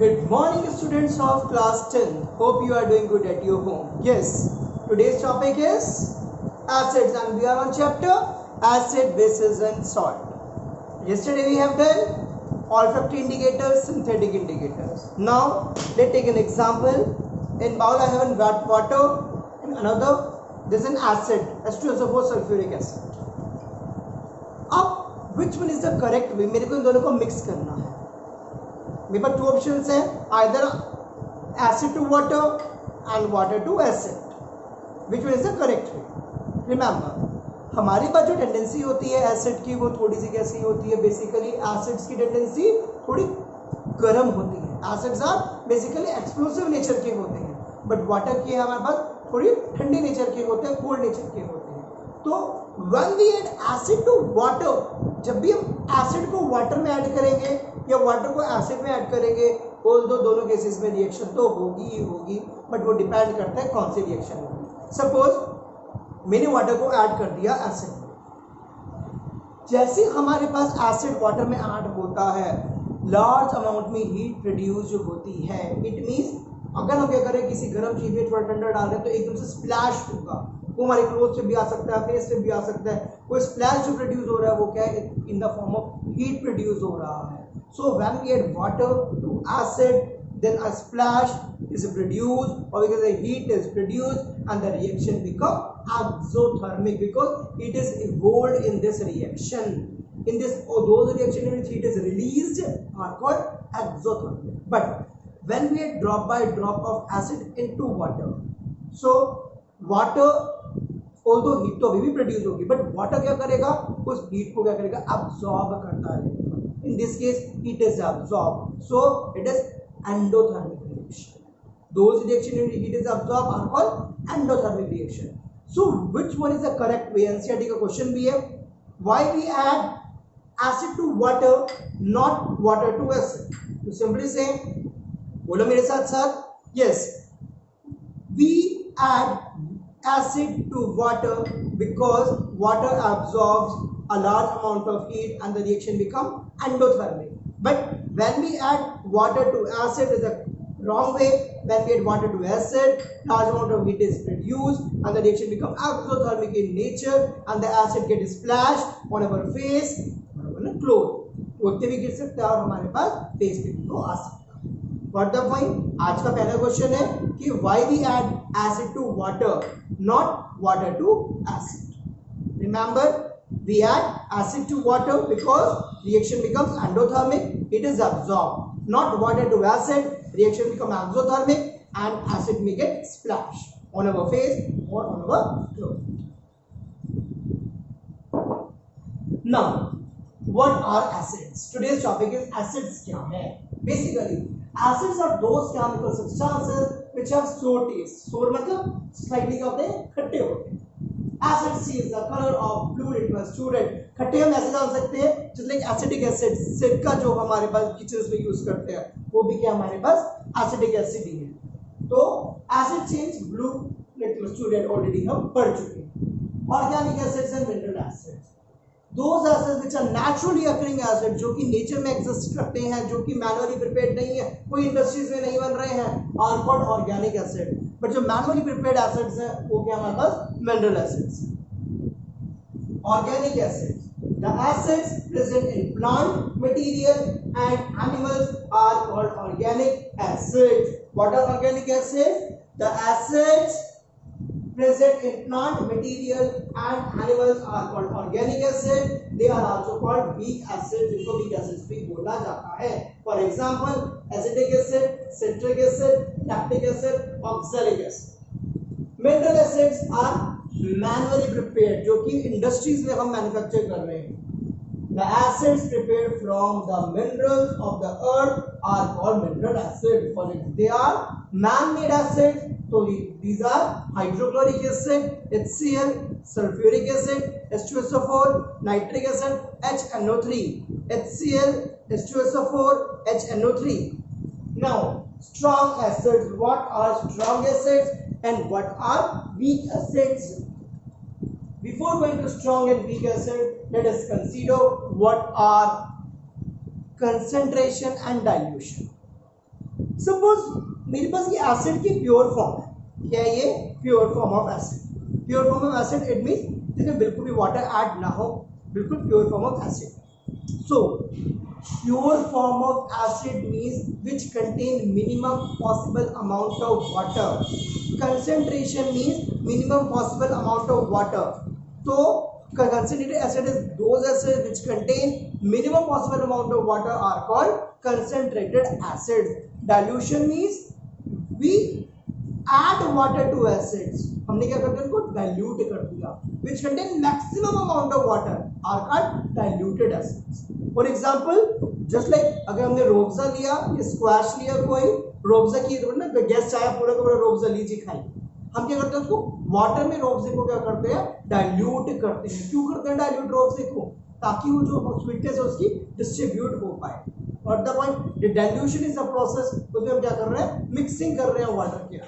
Good morning, students of class 10. Hope you are doing good at your home. Yes, today's topic is acids and we are on chapter acid, bases and salt. Yesterday we have done olfactory indicators, synthetic indicators. Now let's take an example. In bowl I have water, in another there is an acid, H2SO4 sulfuric acid. अब which one is the correct way? मेरे को इन दोनों को mix करना है. मेरे पास 2 options हैं, either acid to water and water to acid. Which one is the correct way? Remember, हमारे पास जो टेंडेंसी होती है एसिड की वो थोड़ी सी कैसी होती है? बेसिकली एसिड्स की टेंडेंसी थोड़ी गर्म होती है. Acids are basically explosive nature के होते हैं, बट वाटर की हमारे पास थोड़ी ठंडी नेचर के होते हैं, कोल्ड नेचर के होते हैं. तो when we add acid to water, जब भी हम एसिड को वाटर में ऐड करेंगे या वाटर को एसिड में ऐड करेंगे, दोनों केसेस में रिएक्शन तो होगी ही होगी, बट वो डिपेंड करता है कौन सी रिएक्शन होगी. सपोज मैंने वाटर को ऐड कर दिया एसिड में. जैसे हमारे पास एसिड वाटर में ऐड होता है, लार्ज अमाउंट में हीट प्रोड्यूस होती है. इट मीन्स अगर हम क्या करें, किसी गर्म चीज में थोड़ा ठंडा डाल रहे हैं तो एकदम से स्प्लैश होगा. वो हमारे क्लोथ से भी आ सकता है, फेस से भी आ सकता है. वो स्प्लैश जो प्रोड्यूस हो रहा है वो क्या है? In the form of heat produce हो रहा है. So when we add water to acid, then a splash is produced, or because the heat is produced, and the reaction become exothermic because it is involved in this reaction. In this, those reaction in which heat is released are called exothermic. But when we add drop by drop of acid into water, so water although heat तो अभी भी produce होगी, but water क्या करेगा? उस heat को क्या करेगा? absorb करता रहेगा. In this case, heat is absorbed, so it is endothermic reaction. Those reaction in heat is absorbed are called endothermic reaction. So, which one is the correct way? NCERT का question भी है. Why we add acid to water, not water to acid? To simply say, बोलो मेरे साथ साथ. Yes, we add acid to water because water absorbs a large amount of heat and the reaction become endothermic. But when we add water to acid is the wrong way. When we add water to acid, large amount of heat is produced and the reaction become exothermic in nature, and the acid get splashed on our face or on a cloth. होते भी गिर सकता है और हमारे पास face पे भी वो आ सकता है. What the point? आज का पहला क्वेश्चन है कि why we add acid to water, not water to acid. Remember, we add acid to water because reaction becomes endothermic, it is absorbed. Not water to acid, reaction becomes exothermic and acid may get splashed on our face or on our clothes. Now, what are acids? Today's topic is acids क्या है? Basically, acids are those chemical substances which have sour taste. Sour मतलब slightly क्या होते हैं? खट्टे होते हैं. Acid C is the color of blue litmus student. खट्टे हम ऐसे डाल सकते हैं just like acetic acid. सिरका जो हमारे पास किचन में यूज करते हैं वो भी क्या हमारे पास acetic acid ही है. तो acid change blue litmus student already हम पढ़ चुके हैं. Organic acids and mineral acids. Those acids which are naturally occurring acid, जो कि नेचर में एग्जिस्ट करते हैं, जो कि मैनुअली प्रिपेयर्ड नहीं है, कोई इंडस्ट्रीज में नहीं बन रहे हैं, are called organic acid. But जो मैनुअली प्रिपेयर्ड एसिड्स हैं वो क्या हमारे पास? Mineral acids. Organic acids, the acids present in plant material and animals are called organic acids. What are organic acids? The acids present in plant material and animals are called organic acid. They are also called weak acids, जिनको weak acids भी बोला जाता है. For example, acetic acid, citric acid, lactic acid, oxalic acid. Mineral acids are manually prepared, जो कि industries में हम manufacture कर रहे हैं. The acids prepared from the minerals of the earth are called mineral acids. For example, they are man-made acids. So these are hydrochloric acid, HCl, sulfuric acid, H2SO4, nitric acid, HNO3, HCl, H2SO4, HNO3. Now, strong acids. What are strong acids and what are weak acids? Before going to strong and weak acid, let us consider what are concentration and dilution. Suppose मेरे पास ये acid की pure form है, क्या है ये pure form of acid. Pure form of acid it means इसमें बिल्कुल भी वाटर ऐड ना हो, बिल्कुल pure form of acid. So pure form of acid means which contain minimum possible amount of water. Concentration means minimum possible amount of water. So concentrated acid is those acids which contain minimum possible amount of water are called concentrated acids. Dilution means we add water to acids. हमने क्या करते हैं उनको dilute कर दिया। which contain maximum amount of water are called diluted acids. For example, just like अगर हमने रोब्जा लिया या स्क्वैश लिया, कोई रोब्जा की ना गेस्ट आया पूरा का पूरा रोब्जा लीची खाई, हम क्या करते हैं उसको वाटर में रोब्जे को क्या करते हैं डाइल्यूट करते हैं। क्यों करते हैं डाइल्यूट रोब्जे को? ताकि वो जो स्वीटनेस है उसकी डिस्ट्रीब्यूट हो पाए। और the point dilution is a process, उसमें हम क्या कर रहे हैं मिक्सिंग कर रहे हैं वाटर के।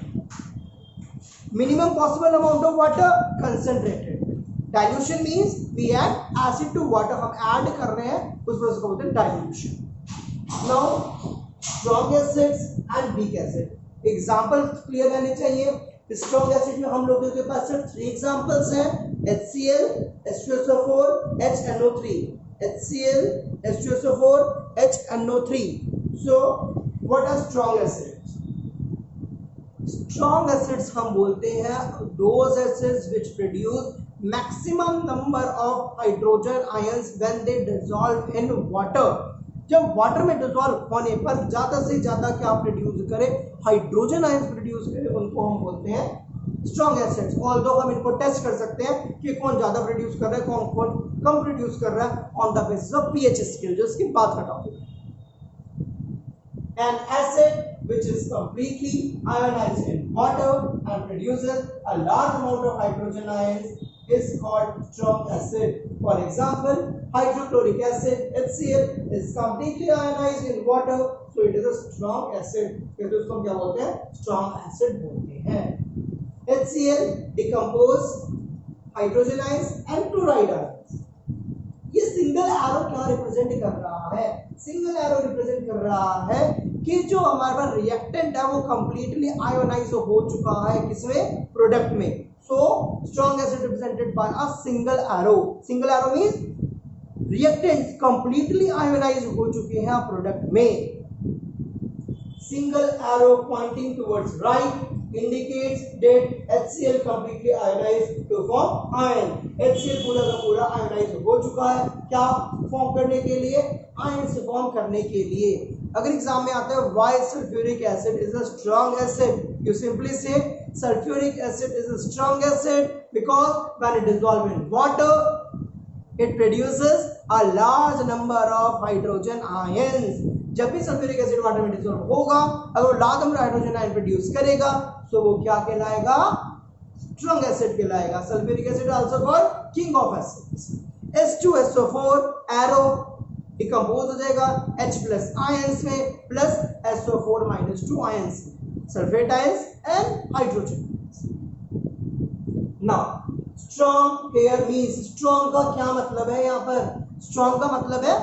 minimum possible amount of water concentrated. Dilution means we add acid to water, हम ऐड कर रहे हैं उस प्रोसेस को बोलते हैं dilution. Now strong acids and weak acid. Example clear रहने चाहिए। स्ट्रॉन्ग एसिड में हम लोगों के पास सिर्फ 3 एग्जांपल्स हैं, HCl, H2SO4, HNO3. HCl, H2SO4, HNO3. So what are strong acids? Strong acids हम बोलते हैं those acids which produce maximum number of hydrogen ions when they dissolve in water. जब वाटर में डिसॉल्व होने पर ज्यादा से ज्यादा क्या प्रोड्यूस करे, हाइड्रोजन आयंस प्रोड्यूस करे, उनको हम बोलते हैं स्ट्रॉन्ग एसिड्स। ऑल्दो हम इनको टेस्ट कर सकते हैं कि कौन ज्यादा प्रोड्यूस कर रहा है, कौन कम प्रोड्यूस कर रहा है on the basis of pH scale, जो इसकी बात का टॉपिक है। An acid which is completely ionized in water and produces a large amount of hydrogen ions is called strong acid. For example, hydrochloric acid HCl is completely ionized in water, so it is a strong acid. फिर उसको क्या बोलते हैं? Strong acid बोलते हैं। HCl decompose hydrogen ions and chloride ions. ये single arrow क्या represent कर रहा है? सिंगल एरो रिप्रेजेंट कर रहा है कि जो हमारे पास रिएक्टेंट है वो कंप्लीटली आयोनाइज हो चुका है किसमें? प्रोडक्ट में। So strong acid represented by a single arrow. Single arrow means reactants completely ionise हो चुके हैं प्रोडक्ट में। Single arrow pointing towards right indicates that HCl completely ionized to form ion. HCl पूरा का पूरा आयोनाइज हो चुका है, क्या फॉर्म करने के लिए? आयन से फॉर्म करने के लिए। अगर एग्जाम में आता है why sulfuric acid is a strong acid, you simply say sulfuric acid is a strong acid because when it dissolves in water it produces a large number of hydrogen ions. जब भी sulphuric acid water में dissolve होगा, अगर वो large number hydrogen ion produce करेगा तो वो क्या कहलाएगा? स्ट्रॉन्ग एसिड कहलाएगा। Sulphuric acid also called king of acids. H2SO4 arrow decompose हो जाएगा H+ आयंस में plus SO4- ions, sulphate ions and hydrogen. Now strong here means, strong का क्या मतलब है? यहाँ पर स्ट्रॉन्ग का मतलब है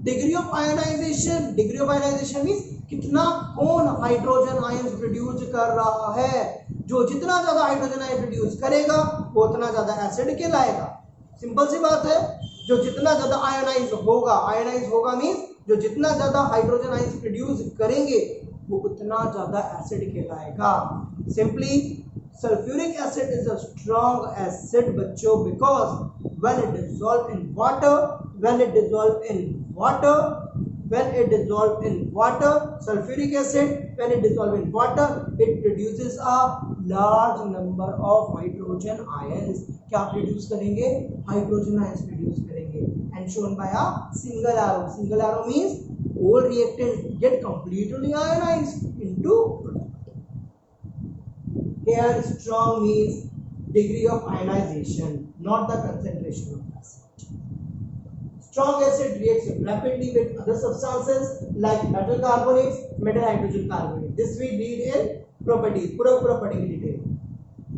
degree of ionisation. Degree of ionisation means कितना कौन हाइड्रोजन आयंस प्रोड्यूस कर रहा है। जो जितना ज्यादा हाइड्रोजन आयन प्रोड्यूस करेगा वो उतना ज्यादा एसिड कहलाएगा। सिंपल सी बात है, जो जितना ज्यादा आयोनाइज होगा मींस जो जितना ज्यादा हाइड्रोजन आयंस प्रोड्यूस करेंगे वो उतना ज्यादा एसिड कहलाएगा। Simply sulfuric acid is a strong acid बच्चों because when it dissolve in water sulfuric acid when it dissolve in water it produces a large number of hydrogen ions। क्या produce करेंगे? Hydrogen ions produce करेंगे and shown by a single arrow। single arrow means all reactants get completely ionized into product। Here strong means degree of ionization, not the concentration of acid. Strong acid reacts rapidly with other substances like metal carbonates, metal hydrogen carbonate. This we read in properties, पूरा पढ़ेंगे detail.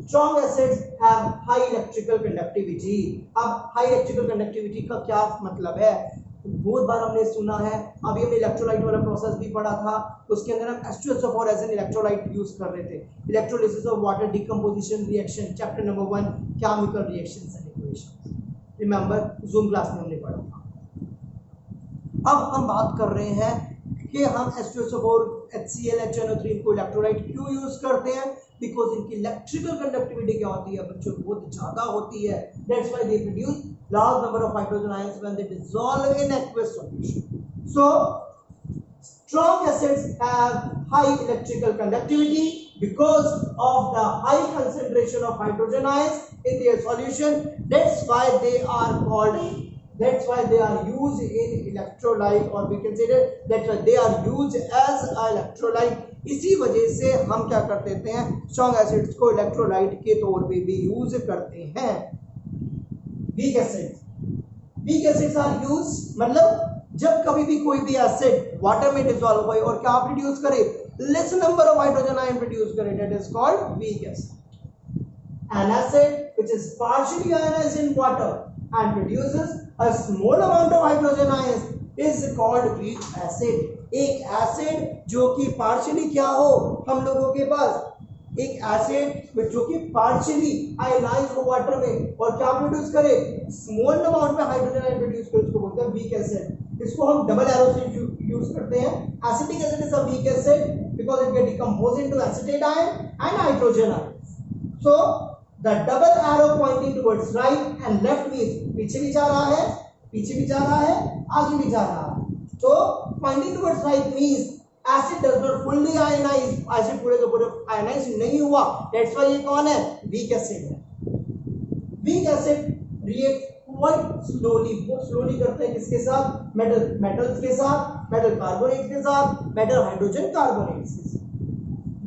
Strong acids have high electrical conductivity। अब high electrical conductivity का क्या मतलब है? बहुत बार हमने सुना है, अभी हमने इलेक्ट्रोलाइट वाला प्रोसेस भी पढ़ा था, उसके अंदर हम H2SO4 as an electrolyte use कर रहे थे। Electrolysis of water decomposition reaction, chapter number 1, chemical reactions and equations, remember zoom class में हमने पढ़ा था। अब हम बात कर रहे हैं कि हम H2SO4 HCl HNO3 को इलेक्ट्रोलाइट क्यों यूज करते हैं, बिकॉज इनकी इलेक्ट्रिकल कंडक्टिविटी क्या होती है बच्चों, बहुत ज्यादा होती है। That's why they produce large number of hydrogen ions when they dissolve in aqueous solution. So strong acids have high electrical conductivity because of the high concentration of hydrogen ions in their solution. That's why they are called, that's why they are used in electrolyte, or we can say that they are used as a electrolyte. इसी वजह से हम क्या कर देते हैं, strong acids को electrolyte के तौर पे भी यूज करते हैं। वीक एसिड्स आर यूज, मतलब जब कभी भी कोई भी एसिड वाटर में डिसॉल्व हो और क्या प्रोड्यूस करे, less number of hydrogen ion produce करे, that is called weak acid. An acid which is partially ionized in water and produces a small amount of hydrogen ions is called weak acid. एक acid जो कि partially क्या हो, हम लोगों के पास एक एसिड जो कि पार्शियली आयनाइज हो वाटर में और क्या प्रोड्यूस करे, स्मॉल अमाउंट में हाइड्रोजन आयन प्रोड्यूस करे, उसको बोलते हैं वीक एसिड। इसको हम डबल एरो से यूज करते हैं। Acetic acid is a weak acid because it get decompose into acetate ion and hydrogen ion. So the double arrow pointing towards right and left means पीछे भी जा रहा है, पीछे भी जा रहा है, आगे भी जा रहा है। तो pointing towards right means acid does not fully ionise, acid पूरे का पूरे आयनाइज नहीं हुआ, दैट्स व्हाई ये कौन है, वीक एसिड है। Weak acid react quite slowly, बहुत स्लोली करते हैं किसके साथ, मेटल्स के साथ, मेटल कार्बोनेट के साथ, मेटल हाइड्रोजन कार्बोनेट्स के साथ।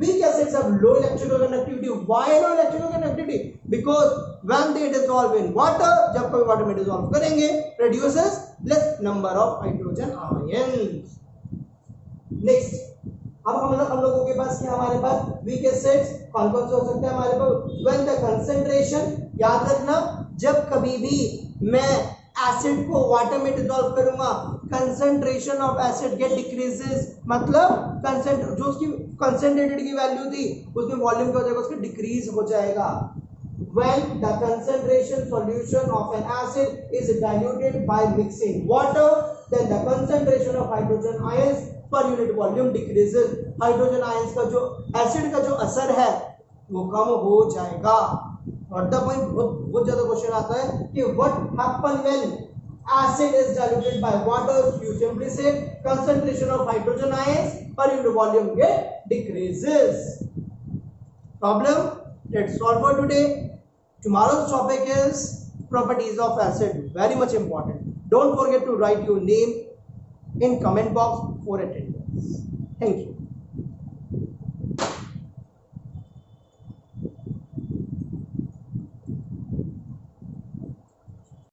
Weak acids have low electrical conductivity. Why low electrical conductivity? Because when they dissolve in water, जब कोई वाटर में डिसॉल्व करेंगे, produces less number of hydrogen ions. Next, अब हम लोगों के पास क्या, हमारे पास weak acids कौन कौन से हो सकते हैं हमारे पास, when the concentration, याद रखना जब कभी भी मैं एसिड को वाटर में डिसॉल्व करूंगा, concentration of acid get decreases, मतलब जो उसकी कंसंट्रेटेड की वैल्यू थी उसमें वॉल्यूम क्या हो जाएगा, उसका डिक्रीज हो जाएगा। when the concentration solution of an acid is diluted by mixing water, then the concentration of hydrogen ions per unit volume decreases. Hydrogen ions का जो एसिड का जो असर है वो कम हो जाएगा। और द पॉइंट बहुत ज्यादा क्वेश्चन आता है कि what happen when acid is diluted by water, you simply say concentration of hydrogen ions per unit volume get decreases. Problem, let's solve for today. Tomorrow's topic is properties of acid, very much important. Don't forget to write your name in comment box for attendance. Thank you.